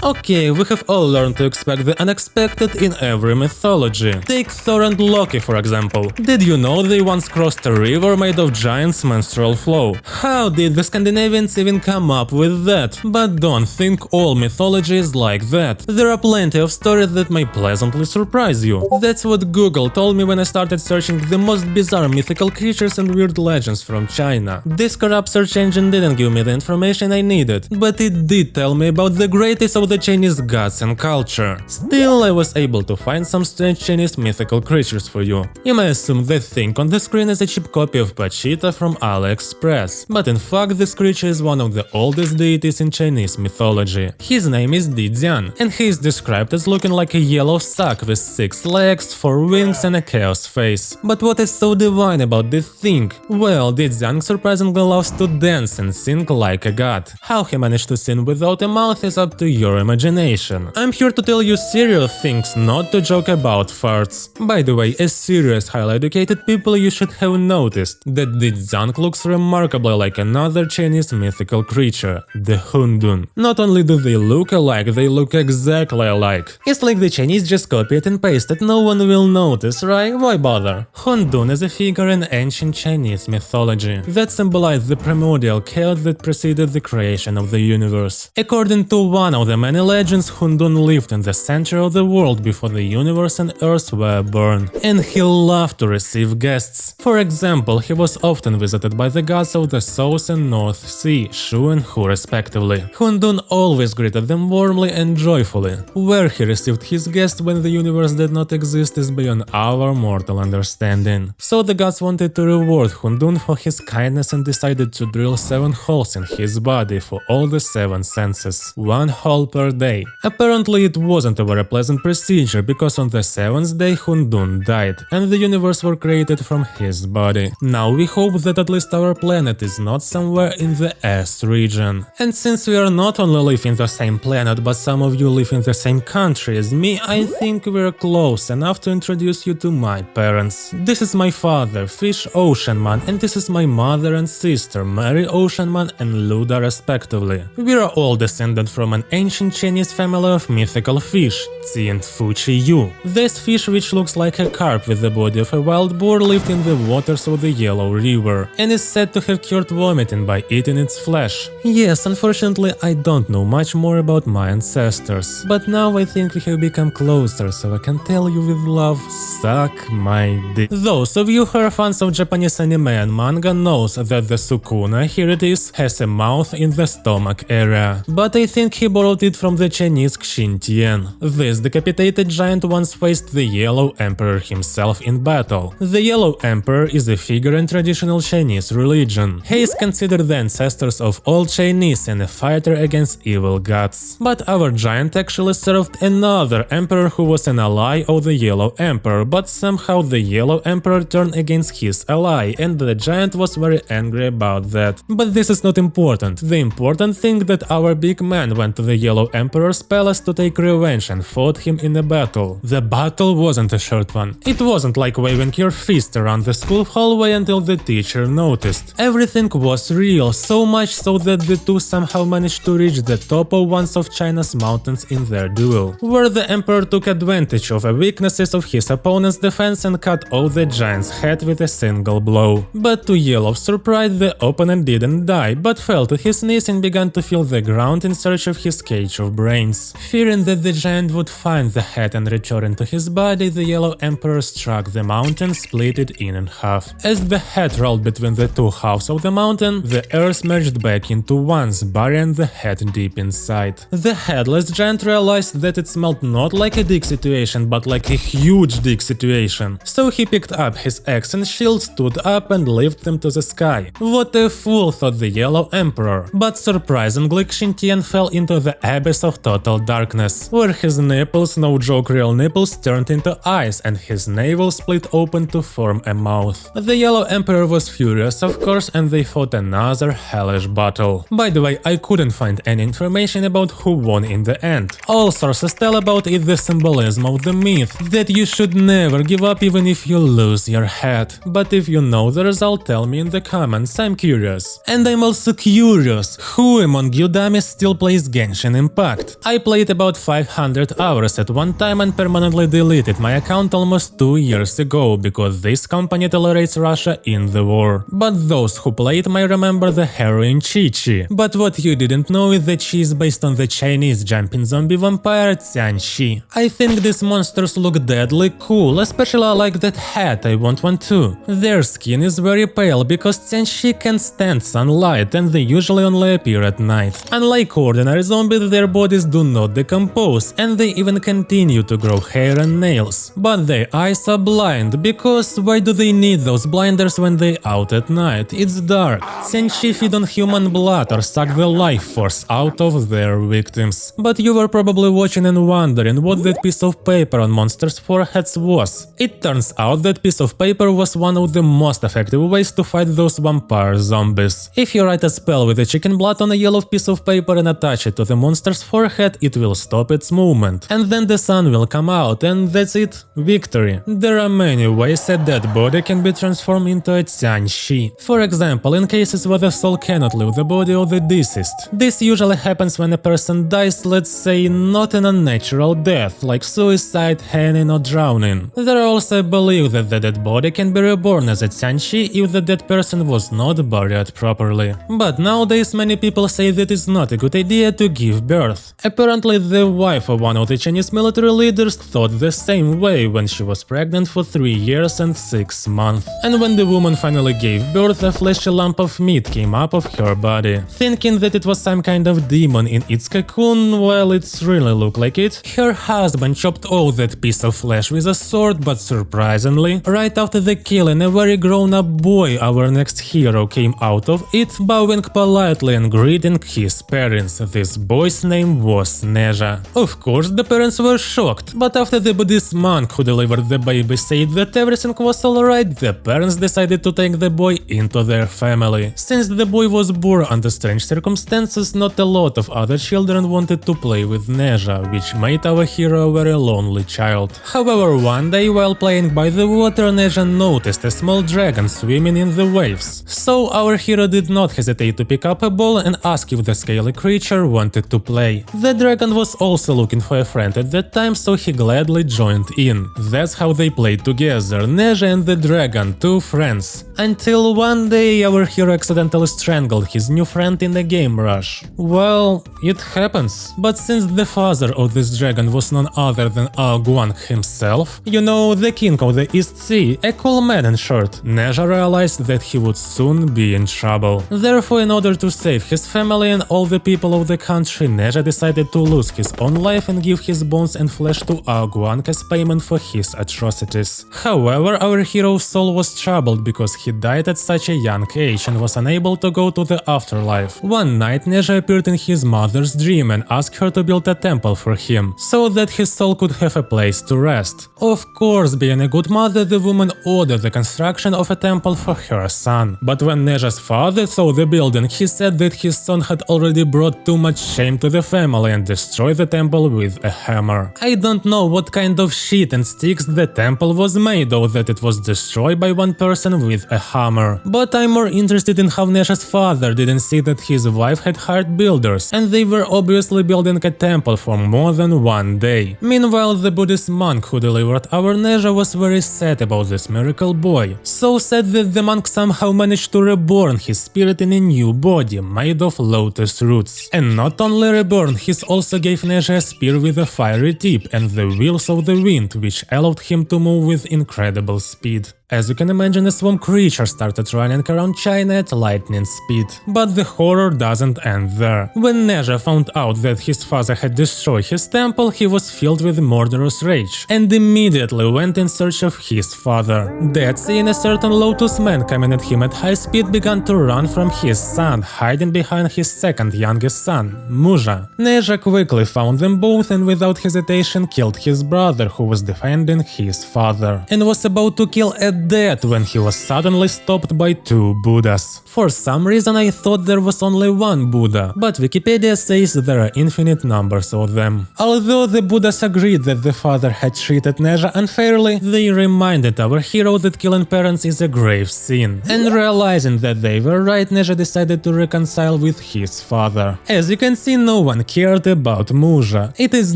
Okay, we have all learned to expect the unexpected in every mythology. Take Thor and Loki for example. Did you know they once crossed a river made of giants' menstrual flow? How did the Scandinavians even come up with that? But don't think all mythology is like that. There are plenty of stories that may pleasantly surprise you. That's what Google told me when I started searching the most bizarre mythical creatures and weird legends from China. This corrupt search engine didn't give me the information I needed, but it did tell me about the greatest of the Chinese gods and culture. Still, I was able to find some strange Chinese mythical creatures for you. You may assume that thing on the screen is a cheap copy of Pachita from AliExpress, but in fact this creature is one of the oldest deities in Chinese mythology. His name is Didian, and he is described as looking like a yellow sack with 6 legs, 4 wings and a chaos face. But what is so divine about this thing? Well, Didian surprisingly loves to dance and sing like a god. How he managed to sing without a mouth is up to your imagination. I'm here to tell you serious things, not to joke about farts. By the way, as serious, highly educated people, you should have noticed that Didian looks remarkably like another Chinese mythical creature, the Hundun. Not only do they look alike, they look exactly alike. It's like the Chinese just copied and pasted, no one will notice, right? Why bother? Hundun is a figure in ancient Chinese mythology that symbolized the primordial chaos that preceded the creation of the universe. According to one of the many legends, Hundun lived in the center of the world before the universe and Earth were born, and he loved to receive guests. For example, he was often visited by the gods of the South and North Sea, Shu and Hu respectively. Hundun always greeted them warmly and joyfully. Where he received his guests when the universe did not exist is beyond our mortal understanding. So the gods wanted to reward Hundun for his kindness and decided to drill 7 holes in his body for all the 7 senses, 1 hole per day. Apparently it wasn't a very pleasant procedure, because on the 7th day Hundun died, and the universe were created from his body. Now we hope that at least our planet is not somewhere in the S region. And since we are not only live in the same planet, but some of you live in the same country as me, I think we're close enough to introduce you to my parents. This is my father, Fish Oceanman, and this is my mother and sister, Mary Oceanman and Luda respectively. We are all descended from an ancient Chinese family of mythical fish, Tzi and Fuchi Yu. This fish, which looks like a carp with the body of a wild boar, lived in the waters of the Yellow River and is said to have cured vomiting by eating its flesh. Yes, unfortunately I don't know much more about my ancestors, but now I think we have become closer, so I can tell you with love, suck my dick. Those of you who are fans of Japanese anime and manga knows that the Sukuna, here it is, has a mouth in the stomach area, but I think he borrowed it from the Chinese Xintian. This decapitated giant once faced the Yellow Emperor himself in battle. The Yellow Emperor is a figure in traditional Chinese religion. He is considered the ancestors of all Chinese and a fighter against evil gods. But our giant actually served another emperor who was an ally of the Yellow Emperor, but somehow the Yellow Emperor turned against his ally, and the giant was very angry about that. But this is not important. The important thing that our big man went to the Yellow Emperor's palace to take revenge and fought him in a battle. The battle wasn't a short one. It wasn't like waving your fist around the school hallway until the teacher noticed. Everything was real, so much so that the two somehow managed to reach the top of one of China's mountains in their duel, where the emperor took advantage of the weaknesses of his opponent's defense and cut off the giant's head with a single blow. But to Yellow's surprise, the opponent didn't die, but fell to his knees and began to feel the ground in search of his cage of brains. Fearing that the giant would find the head and return to his body, the Yellow Emperor struck the mountain, split it in half. As the head rolled between the two halves of the mountain, the earth merged back into one, burying the head deep inside. The headless giant realized that it smelled not like a dick situation, but like a huge dick situation. So he picked up his axe and shield, stood up and lifted them to the sky. What a fool, thought the Yellow Emperor. But surprisingly, Xintian fell into the abyss of total darkness, where his nipples, no joke real nipples, turned into eyes and his navel split open to form a mouth. The Yellow Emperor was furious, of course, and they fought another hellish battle. By the way, I couldn't find any information about who won in the end. All sources tell about it the symbolism of the myth, that you should never give up even if you lose your head. But if you know the result, tell me in the comments, I'm curious. And I'm also curious, who among you dummies still plays Genshin Impact? Impact. I played about 500 hours at one time and permanently deleted my account almost 2 years ago because this company tolerates Russia in the war. But those who played might remember the heroine Chi-Chi. But what you didn't know is that she is based on the Chinese jumping zombie vampire Tianxi. I think these monsters look deadly cool, especially I like that hat, I want one too. Their skin is very pale because Tianxi can't stand sunlight and they usually only appear at night. Unlike ordinary zombies, their bodies do not decompose and they even continue to grow hair and nails. But their eyes are blind, because why do they need those blinders when they out at night? It's dark. Tianxi feed on human blood or suck the life force out of their victims. But you were probably watching and wondering what that piece of paper on monsters' foreheads was. It turns out that piece of paper was one of the most effective ways to fight those vampire zombies. If you write a spell with a chicken blood on a yellow piece of paper and attach it to the monster's forehead, it will stop its movement. And then the sun will come out, and that's it. Victory. There are many ways a dead body can be transformed into a Tianxi. For example, in cases where the soul cannot leave the body of the deceased. This usually happens when a person dies, let's say, not an unnatural death, like suicide, hanging or drowning. There are also belief that the dead body can be reborn as a Tianxi if the dead person was not buried properly. But nowadays many people say that it's not a good idea to give birth. Apparently the wife of one of the Chinese military leaders thought the same way when she was pregnant for 3 years and 6 months. And when the woman finally gave birth, a fleshy lump of meat came up of her body. Thinking that it was some kind of demon in its cocoon, well, it really looked like it. Her husband chopped off that piece of flesh with a sword, but surprisingly, right after the killing, a very grown-up boy, our next hero, came out of it, bowing politely and greeting his parents. This boy's name was NeZha. Of course, the parents were shocked, but after the Buddhist monk who delivered the baby said that everything was alright, the parents decided to take the boy into their family. Since the boy was born under strange circumstances, not a lot of other children wanted to play with NeZha, which made our hero a very lonely child. However, one day while playing by the water, NeZha noticed a small dragon swimming in the waves. So our hero did not hesitate to pick up a ball and ask if the scaly creature wanted to play. The dragon was also looking for a friend at that time, so he gladly joined in. That's how they played together, NeZha and the dragon, two friends. Until one day our hero accidentally strangled his new friend in a game rush. Well, it happens. But since the father of this dragon was none other than Guan himself, you know, the king of the East Sea, a cool man in short, NeZha realized that he would soon be in trouble. Therefore, in order to save his family and all the people of the country, NeZha decided to lose his own life and give his bones and flesh to Guan as payment for his atrocities. However, our hero's soul was troubled because he died at such a young age and was unable to go to the afterlife. One night, NeZha appeared in his mother's dream and asked her to build a temple for him, so that his soul could have a place to rest. Of course, being a good mother, the woman ordered the construction of a temple for her son. But when NeZha's father saw the building, he said that his son had already brought too much shame to the family and destroyed the temple with a hammer. I don't know what kind of shit and sticks the temple was made of that it was destroyed by one person with a hammer. But I'm more interested in how NeZha's father didn't see that his wife had hired builders, and they were obviously building a temple for more than one day. Meanwhile, the Buddhist monk who delivered our NeZha was very sad about this miracle boy. So sad that the monk somehow managed to reborn his spirit in a new body made of lotus roots. And not only reborn, he also gave NeZha a spear with a fiery tip and the wheels of the wind, which allowed him to move with incredible speed. As you can imagine, a swarm creature started running around China at lightning speed. But the horror doesn't end there. When NeZha found out that his father had destroyed his temple, he was filled with murderous rage and immediately went in search of his father. That seeing a certain lotus man coming at him at high speed, began to run from his son, hiding behind his second youngest son, Muzha. NeZha quickly found them both and without hesitation killed his brother, who was defending his father, and was about to kill a dead when he was suddenly stopped by two Buddhas. For some reason I thought there was only one Buddha, but Wikipedia says there are infinite numbers of them. Although the Buddhas agreed that the father had treated NeZha unfairly, they reminded our hero that killing parents is a grave sin. And realizing that they were right, NeZha decided to reconcile with his father. As you can see, no one cared about Muzha. It is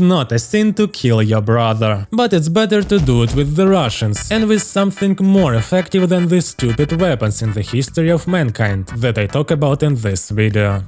not a sin to kill your brother, but it's better to do it with the Russians and with something more effective than these stupid weapons in the history of mankind that I talk about in this video.